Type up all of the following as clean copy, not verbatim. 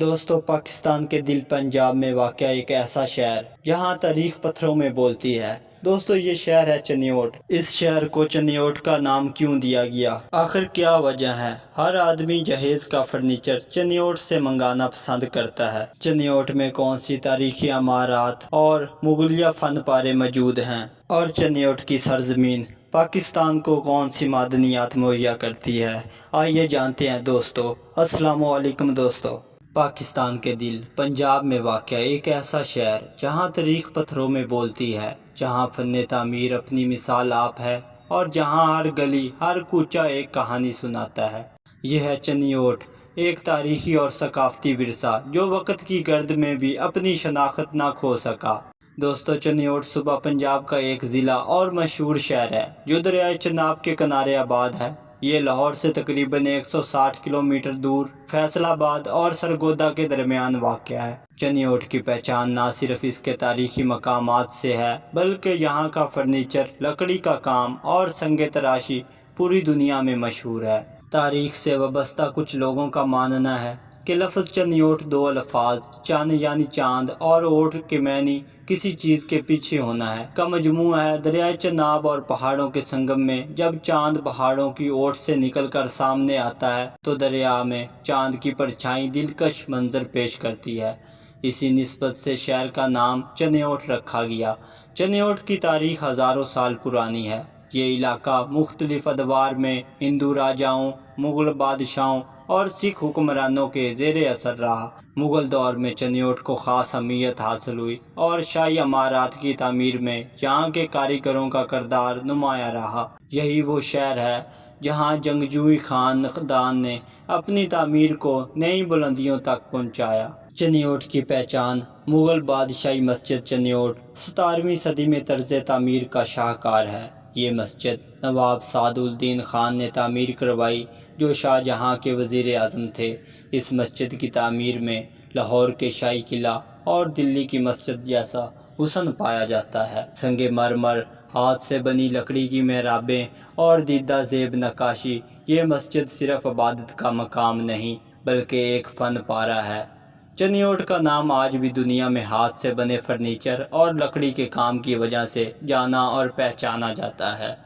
दोस्तों, पाकिस्तान के दिल पंजाब में वाक़ एक ऐसा शहर जहां तारीख पत्थरों में बोलती है। दोस्तों, ये शहर है चनियोट। इस शहर को चनियोट का नाम क्यों दिया गया, आखिर क्या वजह है? हर आदमी जहेज का फर्नीचर चनियोट से मंगाना पसंद करता है। चनियोट में कौन सी तारीखी इमारत और मुगलिया फन पारे मौजूद हैं, और चनियोट की सरजमीन पाकिस्तान को कौन सी मादनियात मुहैया करती है? आइए जानते हैं दोस्तों। अस्सलाम वालेकुम दोस्तों। पाकिस्तान के दिल पंजाब में वाक़ एक ऐसा शहर जहां तारीख पत्थरों में बोलती है, जहां फ़न तामीर अपनी मिसाल आप है, और जहां हर गली हर कूचा एक कहानी सुनाता है। यह है चनियोट, एक तारीखी और सकाफती विरसा जो वक्त की गर्द में भी अपनी शनाख्त ना खो सका। दोस्तों, चनियोट सूबा पंजाब का एक ज़िला और मशहूर शहर है जो दरियाए चनाब के किनारे आबाद है। ये लाहौर से तकरीबन 160 किलोमीटर दूर फैसलाबाद और सरगोदा के दरमियान वाक़ है। चनियोट की पहचान ना सिर्फ इसके तारीखी मकामात से है, बल्कि यहाँ का फर्नीचर, लकड़ी का काम और संग तराशी पूरी दुनिया में मशहूर है। तारीख से वाबस्ता कुछ लोगों का मानना है कि लफ्ज़ चनियोट दो अल्फाज चन यानी चांद और ओट के मैनी किसी चीज़ के पीछे होना है का मजमू है। दरियाए चनाब और पहाड़ों के संगम में जब चांद पहाड़ों की ओट से निकलकर सामने आता है तो दरिया में चांद की परछाई दिलकश मंजर पेश करती है। इसी निस्बत से शहर का नाम चनियोट रखा गया। चनियोट की तारीख हज़ारों साल पुरानी है। ये इलाका मुख्तलिफ अदवार में हिंदू राजाओं, मुग़ल बादशाहों और सिख हुक्मरानों के ज़ेरे असर रहा। मुग़ल दौर में चनियोट को ख़ास अहमियत हासिल हुई और शाही इमारत की तामीर में यहाँ के कारीगरों का किरदार नुमाया रहा। यही वो शहर है जहाँ जंगजूई खानदान ने अपनी तामीर को नई बुलंदियों तक पहुँचाया। चनियोट की पहचान मुग़ल बादशाही मस्जिद चनियोट 17वीं सदी में तर्ज़ तामीर का शाहकार है। ये मस्जिद नवाब सादुद्दीन खान ने तामीर करवाई, जो शाहजहाँ के वज़ीर आज़म थे। इस मस्जिद की तामीर में लाहौर के शाही किला और दिल्ली की मस्जिद जैसा हुस्न पाया जाता है। संगे मरमर, हाथ से बनी लकड़ी की मेहराबें और दीदा ज़ेब नक्काशी, ये मस्जिद सिर्फ इबादत का मकाम नहीं बल्कि एक फ़न पारा है। चनियोट का नाम आज भी दुनिया में हाथ से बने फर्नीचर और लकड़ी के काम की वजह से जाना और पहचाना जाता है।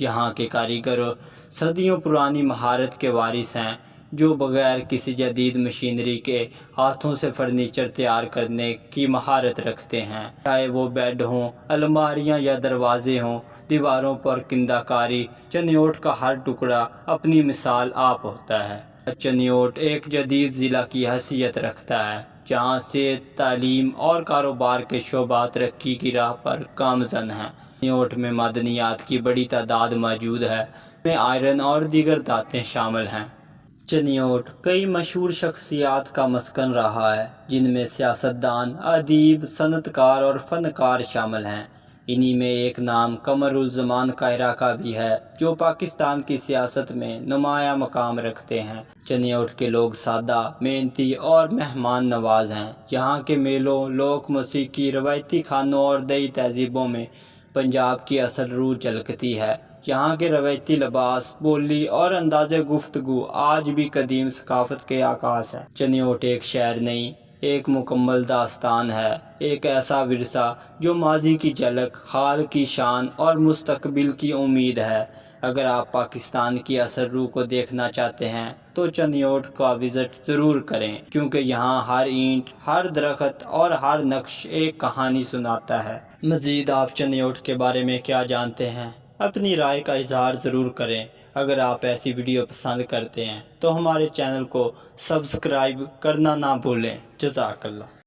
यहाँ के कारीगर सदियों पुरानी महारत के वारिस हैं, जो बग़ैर किसी जदीद मशीनरी के हाथों से फर्नीचर तैयार करने की महारत रखते हैं। चाहे वो बेड हों, अलमारियाँ या दरवाजे हों, दीवारों पर किंदाकारी, चनियोट का हर टुकड़ा अपनी मिसाल आप होता है। चनियोट एक जदीद ज़िला की हैसियत रखता है, जहाँ से तालीम और कारोबार के शोबा तरक्की की राह पर गामज़न हैं। चनियोट में मादनियात की बड़ी तादाद मौजूद है, में आयरन और दीगर धातें शामिल हैं। चनियोट कई मशहूर शख्सियात का मस्कन रहा है, जिनमें सियासतदान, अदीब, सनतकार और फ़नकार शामिल हैं। इन्हीं में एक नाम कमरुल-ज़मान कायरा का भी है, जो पाकिस्तान की सियासत में नुमाया मकाम रखते हैं। चनियोट के लोग सादा, मेहनती और मेहमान नवाज हैं। यहाँ के मेलों, लोक मौसीकी, रवायती खानों और दई तहजीबों में पंजाब की असल रूह झलकती है। यहाँ के रवायती लिबास, बोली और अंदाज़े गुफ्तगू आज भी कदीम सकाफत के आकाश है। चनियोट एक शहर नहीं, एक मुकम्मल दास्तान है, एक ऐसा विरसा जो माजी की झलक, हाल की शान और मुस्तकबिल की उम्मीद है। अगर आप पाकिस्तान की असल रूह को देखना चाहते हैं तो चनियोट का विज़िट ज़रूर करें, क्योंकि यहाँ हर ईंट, हर दरख्त और हर नक्श एक कहानी सुनाता है। मज़ीद आप चनियोट के बारे में क्या जानते हैं? अपनी राय का इजहार ज़रूर करें। अगर आप ऐसी वीडियो पसंद करते हैं तो हमारे चैनल को सब्सक्राइब करना ना भूलें। जज़ाकल्लाह।